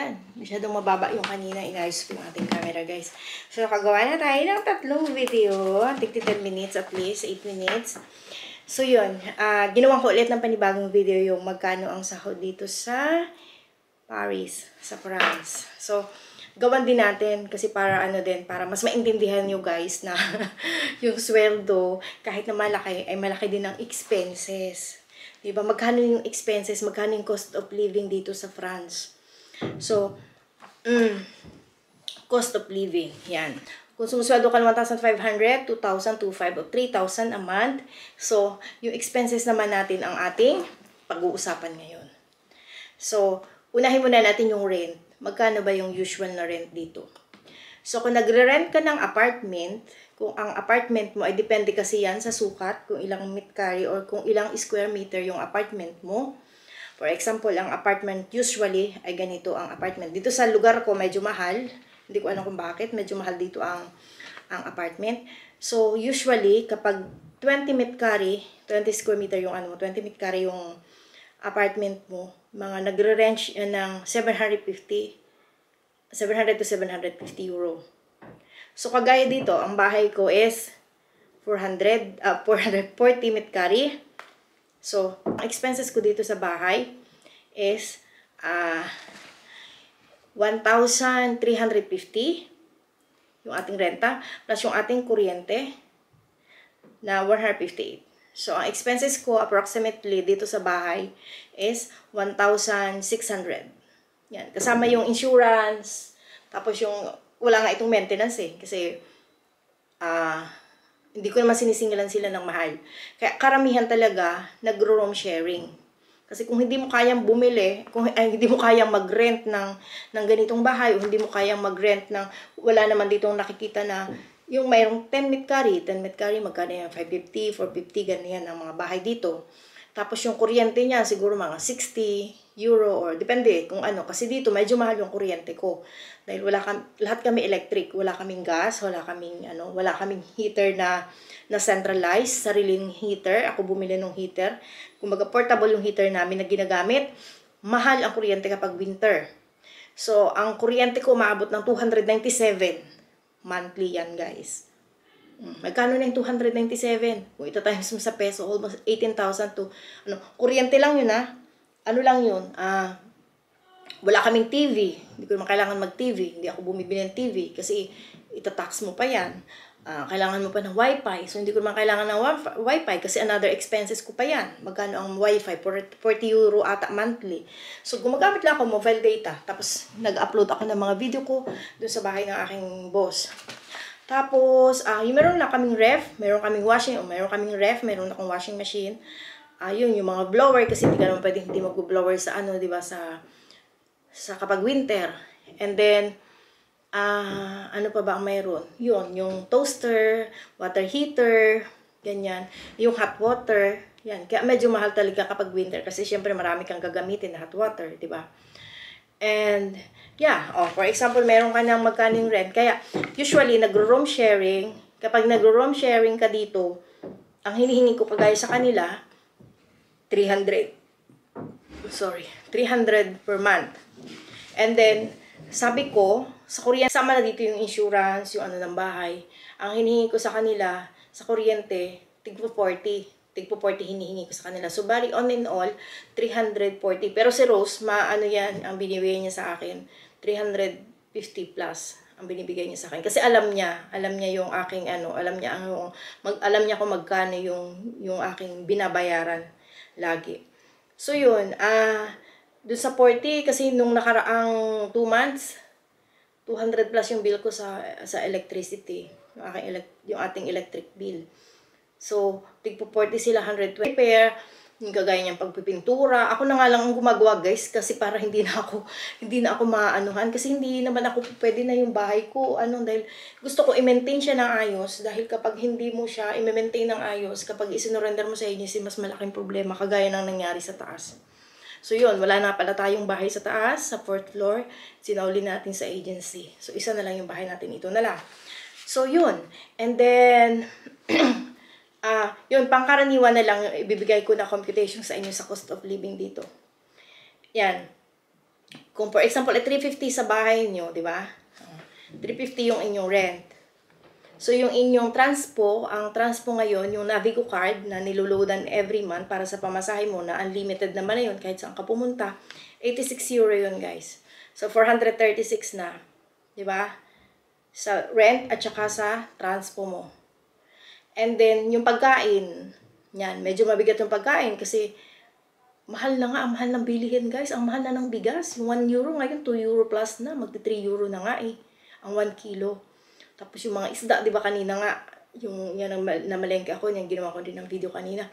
Ayan, masyadong mababa yung kanina. Inayos ko yung ating camera, guys. So, nakagawa na tayo ng 3 video. Tigti 10 minutes at least, 8 minutes. So, yun. Ginawan ko ulit ng panibagong video yung magkano ang sahod dito sa Paris, sa France. So, gawan din natin kasi para para mas maintindihan nyo guys na yung sweldo, kahit na malaki, ay malaki din ang expenses. Diba? Magkano yung expenses, magkano yung cost of living dito sa France. So, cost of living, yan. Kung sumusweldo ka ng 1,500, 2,000, 2,500, o 3,000 a month. So, yung expenses naman natin ang ating pag-uusapan ngayon. So, unahin muna natin yung rent. Magkano ba yung usual na rent dito? So, kung nagre-rent ka ng apartment, kung ang apartment mo ay depende kasi yan sa sukat, kung ilang metro or kung ilang square meter yung apartment mo. For example, ang apartment usually ay ganito ang apartment. Dito sa lugar ko medyo mahal. Hindi ko alam kung bakit. Medyo mahal dito ang apartment. So, usually, kapag 20 metro, 20 square meter yung 20 metro yung apartment mo, mga nagre-range ng 700 to 750 euro. So, kagaya dito, ang bahay ko is 440 metro. So, ang expenses ko dito sa bahay is 1,350 yung ating renta plus yung ating kuryente na 158. So, ang expenses ko approximately dito sa bahay is 1,600. Yan. Kasama yung insurance, tapos yung wala nga itong maintenance kasi hindi ko naman sinisingilan sila ng mahal. Kaya karamihan talaga nagro-room sharing. Kasi kung hindi mo kayang bumili, hindi mo kayang mag-rent ng ganitong bahay o hindi mo kayang mag-rent ng wala naman ditong nakikita na yung mayroong 10 metro, magkano yan? 550, 450, ganyan ang mga bahay dito. Tapos yung kuryente niya, siguro mga 60 euro or depende kung ano. Kasi dito, medyo mahal yung kuryente ko. Dahil lahat kami electric. Wala kaming gas, wala kaming heater na centralized, sariling heater. Ako bumili ng heater. Kumbaga, portable yung heater namin na ginagamit. Mahal ang kuryente kapag winter. So, ang kuryente ko maabot ng 297 monthly yan, guys. Magkano na yung 297? Kung ito times mo sa peso, almost 18,000 to, kuryente lang yun lang yun, wala kaming TV. Hindi ko naman kailangan mag-TV. Hindi ako bumibili ng TV kasi itatax mo pa yan. Kailangan mo pa ng wifi. So, hindi ko naman kailangan ng wifi kasi another expenses ko pa yan. Magkano ang wifi? 40 euro ata monthly. So, gumagamit lang ako mobile data. Tapos, nag-upload ako ng mga video ko dun sa bahay ng aking boss. Tapos, yung meron lang kaming ref, meron kaming meron akong washing machine. Yun, yung mga blower, kasi hindi ka naman pwedeng hindi mag-blower sa diba, sa kapag winter. And then, ano pa ba ang mayroon? Yun, yung toaster, water heater, ganyan. Yung hot water, yan. Kaya medyo mahal talaga kapag winter, kasi syempre marami kang gagamitin na hot water, diba? And, yeah, for example, meron ka ng magkaning rent. Kaya, usually, nagro-room sharing. Kapag nagro-room sharing ka dito, ang hinihingi ko kagaya sa kanila, 300 per month. And then, sabi ko, sa kuryente, sama na dito yung insurance, yung ng bahay. Ang hinihingi ko sa kanila, sa kuryente, tigpo 40 hinihingi ko sa kanila. So, bali, on and all, 340. Pero si Rose, yan, ang binibigay niya sa akin, 350 plus ang binibigay niya sa akin. Kasi alam niya yung aking, alam niya kung magkano yung aking binabayaran lagi. So, yun, dun sa 40, kasi nung nakaraang 2 months, 200 plus yung bill ko sa electricity, yung ating electric bill. So, tigpo 40 sila, 120 repair, yung gagaya niyang pagpipintura. Ako na nga lang ang gumagawa, guys, kasi para hindi na ako maanuhan, kasi hindi naman ako pwede na yung bahay ko, dahil gusto ko i-maintain siya ng ayos, dahil kapag hindi mo siya i-maintain ng ayos, kapag isinurrender mo sa agency, mas malaking problema, kagaya ng nangyari sa taas. So, yun, wala na pala tayong bahay sa taas, sa 4th floor, sinauli natin sa agency. So, isa na lang yung bahay natin, ito na lang. So, yun. And then, yun, pangkaraniwan na lang, ibibigay ko na computation sa inyo sa cost of living dito. Yan. kung for example, 350 sa bahay nyo, di ba? 350 yung inyong rent. So, yung inyong transpo, ang transpo ngayon, yung Navigo card na niloloadan every month para sa pamasahe mo na unlimited naman na yun kahit saan ka pumunta, 86 euro yun, guys. So, 436 na. Di ba? Sa rent at saka sa transpo mo. And then, yung pagkain, yan, medyo mabigat yung pagkain kasi mahal na nga, ang mahal ng bilihin, guys. Ang mahal na ng bigas. Yung 1 euro ngayon, 2 euro plus na. Magti 3 euro na nga eh. Ang 1 kilo. Tapos yung mga isda, di ba kanina nga, yung yan na malengke ako, yan ginawa ko din ng video kanina.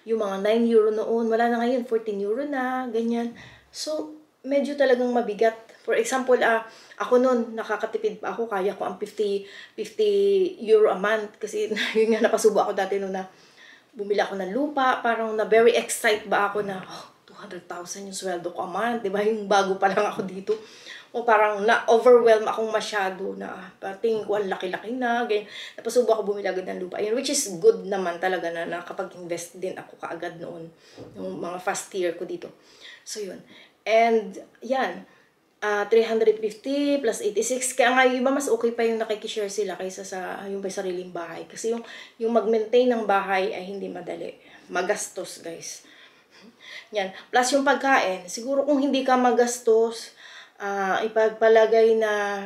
Yung mga 9 euro noon, wala na ngayon, 14 euro na, ganyan. So, medyo talagang mabigat. For example, ako noon, nakakatipid pa ako, kaya ko ang 50 euro a month. Kasi yun nga, napasubo ako dati noon na bumili ako ng lupa, parang na very excited ba ako na, 200,000 yung sweldo ko a month, di ba? Yung bago pa lang ako dito. O parang na-overwhelm akong masyado na tingin ko ang laki-laki na, ganyan. Napasubo ako bumili agad ng lupa. Ayun, which is good naman talaga na nakapag-invest din ako kaagad noon. Yung mga first year ko dito. So, yun. And, yan. 350 plus 86. Kaya nga yung iba mas okay pa yung nakikishare sila kaysa sa yung may sariling bahay. Kasi yung mag-maintain ng bahay ay hindi madali. Magastos, guys. Yan. Plus yung pagkain. Siguro kung hindi ka magastos, ipagpalagay na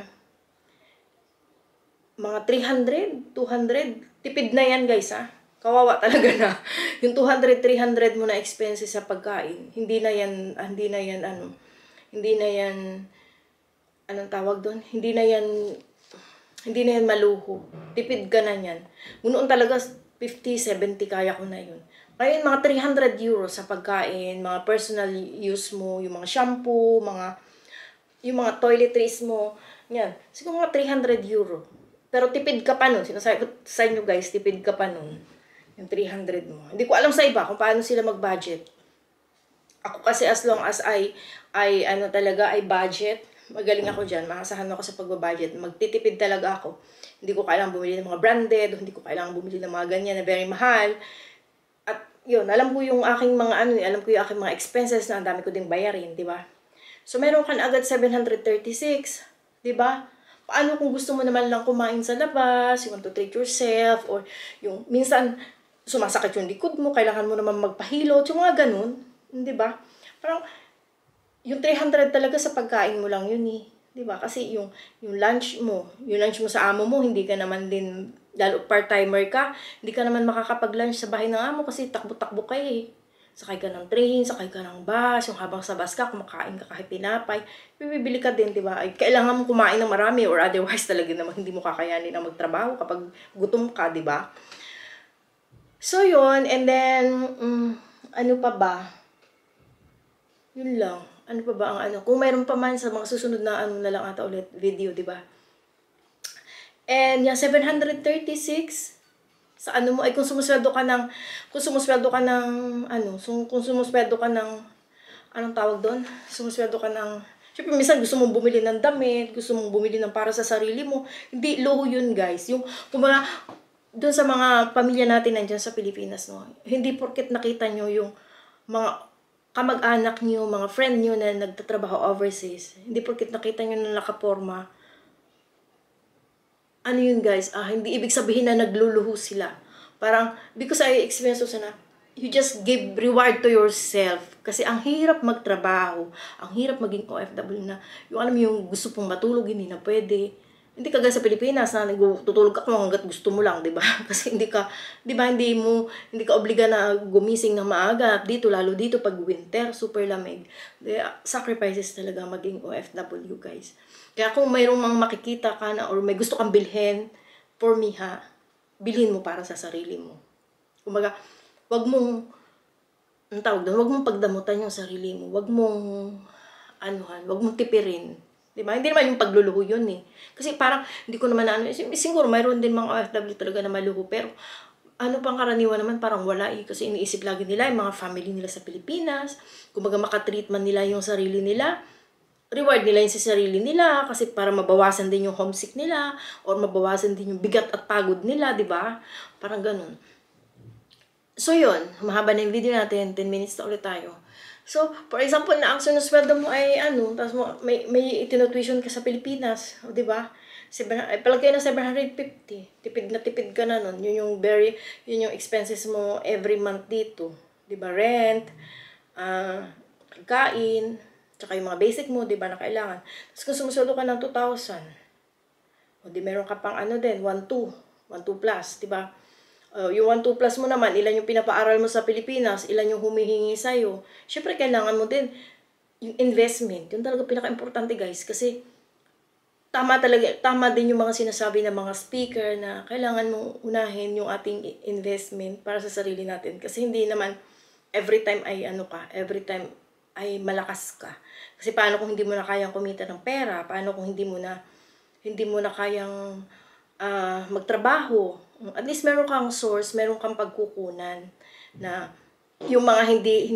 mga 300, 200, tipid na yan, guys, ha? Kawawa talaga na. Yung 200, 300 mo na expenses sa pagkain, hindi na yan, anong tawag doon? Hindi na yan maluho. Tipid ka na yan. Noon talaga, 50, 70, kaya ko na yun. Ngayon, mga 300 euros sa pagkain, mga personal use mo, yung mga shampoo, yung mga toiletries mo, yan. Siguro mga 300 euro. Pero tipid ka pa nun. Sinasabi ko sa inyo, guys, tipid ka pa nun. Yung 300 mo. Hindi ko alam sa iba kung paano sila mag-budget. Ako kasi as long as I budget, magaling ako dyan. Makasahan ako sa pagbabudget. Magtitipid talaga ako. Hindi ko kailangang bumili ng mga branded, hindi ko kailangang bumili ng mga ganyan na very mahal. At yun, alam ko yung aking mga expenses na ang dami ko ding bayarin, di ba? So, meron ka na agad 736, di ba? Paano kung gusto mo naman lang kumain sa labas, you want to treat yourself, or yung minsan sumasakit yung likod mo, kailangan mo naman magpahilot, yung mga ganun, di ba? Parang, yung 300 talaga sa pagkain mo lang yun eh. Di ba? Kasi yung lunch mo sa amo mo, hindi ka naman din, lalo part-timer ka, hindi ka naman makakapag-lunch sa bahay ng amo kasi takbo-takbo ka eh. Sakay ka ng train, sakay ka ng bus, yung habang sa bus ka, kumakain ka kahit tinapay, bibili ka din, di ba? Ay, kailangan mo kumain ng marami or otherwise talaga naman hindi mo kakayanin na magtrabaho kapag gutom ka, di ba? So, yun. And then, ano pa ba? Yun lang. Ano pa ba ang ano? Kung mayroon pa man sa mga susunod na ano na lang ata ulit video, di ba? And yung 736, sa ano mo, ay kung sumusweldo ka ng, anong tawag doon? Sumusweldo ka ng, syempre minsan gusto mong bumili ng damit, gusto mong bumili ng para sa sarili mo. Hindi, low yun, guys. Yung, kumbaga, doon sa mga pamilya natin nandiyan sa Pilipinas, no? Hindi porket nakita nyo yung mga kamag-anak nyo, mga friend nyo na nagtatrabaho overseas, hindi porket nakita nyo na nakaporma, ano yun, guys, hindi ibig sabihin na nagluluho sila. Parang, because I experienced also na, you just give reward to yourself. Kasi ang hirap magtrabaho, ang hirap maging OFW na, yung alam yung gusto pong matulog, hindi na pwede. Hindi ka sa Pilipinas na tutulog ka kung hanggat gusto mo lang, 'di ba? Kasi hindi ka obliga na gumising ng maaga dito, lalo dito pag winter, super lamig. Sacrifices talaga maging OFW, guys. Kaya kung mayroong mang makikita ka na or may gusto kang bilhin, for me bilhin mo para sa sarili mo. Kumbaga, wag mong pagdamutan yung sarili mo. Wag mong tipirin. Diba? Hindi naman yung pagluluho yun eh. Kasi parang, hindi ko naman siguro mayroon din mga OFW talaga na maluho, pero ano pang karaniwan naman, parang wala eh. Kasi iniisip lagi nila yung mga family nila sa Pilipinas, kumbaga makatreat man nila yung sarili nila, reward nila yung sa sarili nila, kasi para mabawasan din yung homesick nila, or mabawasan din yung bigat at pagod nila, diba? Parang ganun. So yun, mahaba na yung video natin, 10 minutes na ulit tayo. So, for example, na ang sinusweldo mo ay ano, tapos may itinutuition ka sa Pilipinas, o, di ba? Palagay na 750. Tipid na tipid ka na nun. Yun yung expenses mo every month dito. Di ba? Rent, pagkain, tsaka yung mga basic mo, di ba, na kailangan. Tapos kung sumusweldo ka ng 2,000, o di meron ka pang ano din, 1,200, 1,200 plus, di ba? Yung 1,200 plus mo naman, ilan yung pinapaaral mo sa Pilipinas, ilan yung humihingi sa'yo. Syempre, kailangan mo din yung investment. Yun talaga pinaka-importante, guys. Kasi, tama din yung mga sinasabi ng mga speaker na kailangan mong unahin yung ating investment para sa sarili natin. Kasi hindi naman every time ay malakas ka. Kasi paano kung hindi mo na kayang kumita ng pera? Paano kung hindi mo na kayang magtrabaho? At least meron kang source, meron kang pagkukunan na yung mga hindi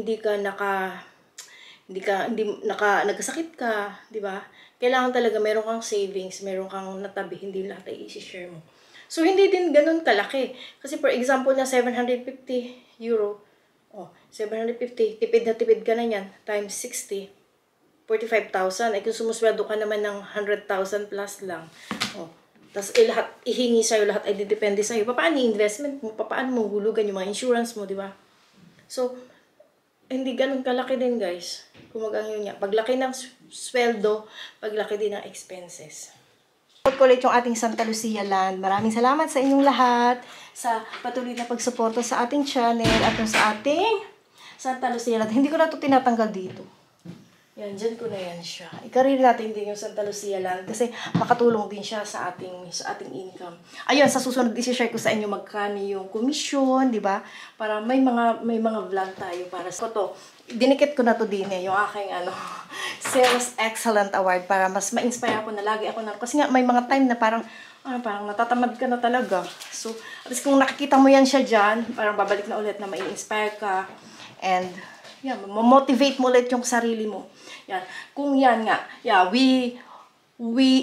nagkasakit ka, di ba? Kailangan talaga meron kang savings, meron kang natabi, hindi lahat ay i-share mo. So, hindi din ganun kalaki. Kasi for example na 750 euro, 750, tipid na tipid ka na yan, times 60, 45,000. Ay kung sumusweldo ka naman ng 100,000 plus lang, tapos lahat ihingi sa'yo, lahat ay depende sa'yo. Paano yung investment mo? Paano mo hulugan yung mga insurance mo, di ba? So, hindi ganun kalaki din, guys. Kumagang yun nga. Paglaki ng sweldo, paglaki din ng expenses. Ko ulit yung ating Santa Lucia Land. Maraming salamat sa inyong lahat sa patuloy na pagsuporta sa ating channel at sa ating Santa Lucia Land. Hindi ko na ito tinatanggal dito. Yan, dyan ko na yan siya. I-career natin din yung Santa Lucia Land kasi makatulong din siya sa ating income. Ayun, sa susunod i-share ko sa inyo magkano yung commission, di ba? Para may mga vlog tayo para sa to. Dinikit ko na to din yung aking Sales Excellent Award para mas ma-inspire ako na lagi ako kasi nga may mga time na parang natatamad ka na talaga. So, at least kung nakikita mo yan siya dyan, parang babalik na ulit na ma-inspire ka and motivate mo ulit yung sarili mo. Yan. Kung yan nga, we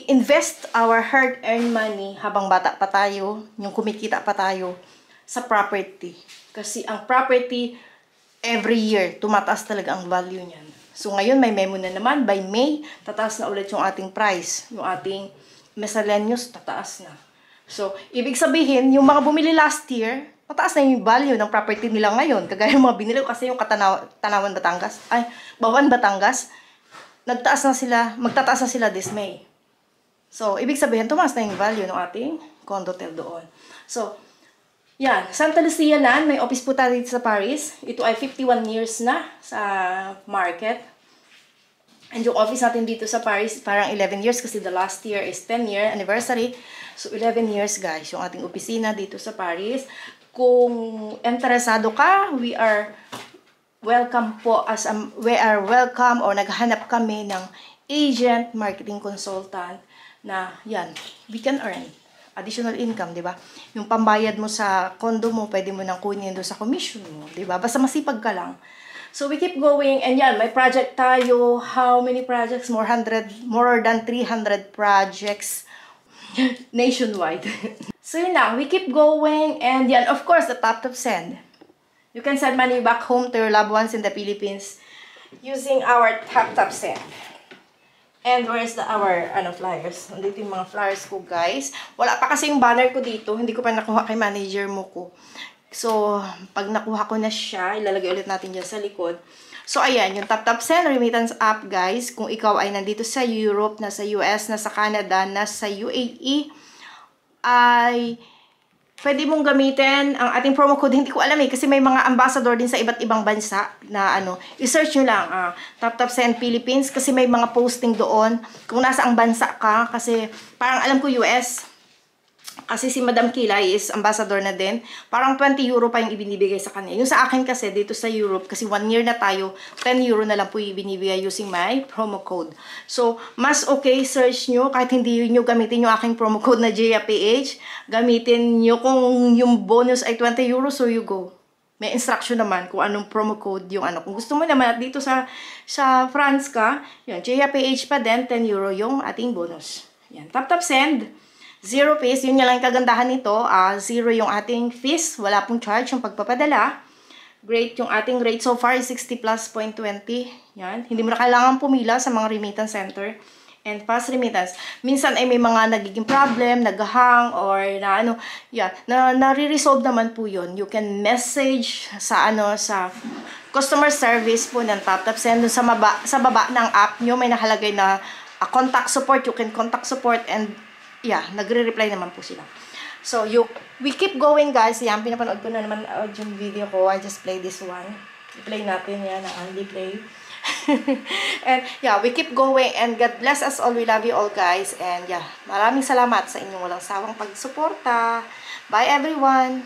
invest our hard-earned money habang bata pa tayo, yung kumikita pa tayo sa property. Kasi ang property, every year, tumataas talaga ang value niyan. So ngayon, may memo na naman. By May, tataas na ulit yung ating price. Yung ating miscellaneous, tataas na. So, ibig sabihin, yung mga bumili last year, mataas na yung value ng property nila ngayon. Kagaya yung mga binili ko kasi yung Tanawan Batangas, Bawan Batangas, magtataas na sila this May. So, ibig sabihin, tumaas na yung value ng ating condotel doon. So, yan. Santa Lucia Land, may office po tayo dito sa Paris. Ito ay 51 years na sa market. And yung office natin dito sa Paris, parang 11 years kasi the last year is 10-year anniversary. So, 11 years guys, yung ating opisina dito sa Paris. Kung interesado ka, we are welcome or naghanap kami ng agent, marketing consultant na yan, we can earn additional income, di ba? Yung pambayad mo sa condo mo, pwede mo nang kunin doon sa commission mo, di ba? Basta masipag ka lang. So we keep going and yan, may project tayo. How many projects? More than 300 projects nationwide. So yun lang, we keep going and yan, of course, the top send. You can send money back home to your loved ones in the Philippines using our top send. And where's our flyers? Nandito yung mga flyers ko, guys. Wala pa kasi yung banner ko dito. Hindi ko pa nakuha kay manager mo ko. So, pag nakuha ko na siya, ilalagay ulit natin dyan sa likod. So, ayan, yung top send remittance app, guys. Kung ikaw ay nandito sa Europe, nasa US, nasa Canada, nasa UAE, ay pwede mong gamitin ang ating promo code. Hindi ko alam kasi may mga ambassador din sa iba't ibang bansa na i-search nyo lang Top Send Philippines kasi may mga posting doon kung nasa ang bansa ka kasi parang alam ko US kasi si Madam Kilay is ambassador na din. Parang 20 euro pa yung ibinibigay sa kanya. Yung sa akin kasi dito sa Europe kasi 1 year na tayo, 10 euro na lang po ibinibigay using my promo code. So, mas okay, search nyo. Kahit hindi nyo gamitin yung aking promo code na JAPH, gamitin nyo kung yung bonus ay 20 euro, so you go. May instruction naman kung anong promo code yung Kung gusto mo naman at dito sa France ka, yun, JAPH pa din, 10 euro yung ating bonus. Yan, Top Send. 0 fees, yun lang yung kagandahan nito. 0 yung ating fees, wala pong charge yung pagpapadala. Great, yung ating rate so far is 60 plus point 20. Yan. Hindi mo na kailangan pumila sa mga remittance center. And fast remittance. Minsan ay may mga nagiging problem, naghahang, or na ano, yeah, nare-resolve naman po yun. You can message sa sa customer service po ng TapTapSend. Sa baba ng app nyo, may nakalagay na contact support. You can contact support and yeah, nagre-reply naman po sila. So, we keep going, guys. Yan, pinapanood ko na naman yung video ko. I just play this one. I-play natin yan, Andy play. And yeah, we keep going and God bless us all. We love you all, guys. And yeah, maraming salamat sa inyong walang sawang pagsuporta. Bye, everyone!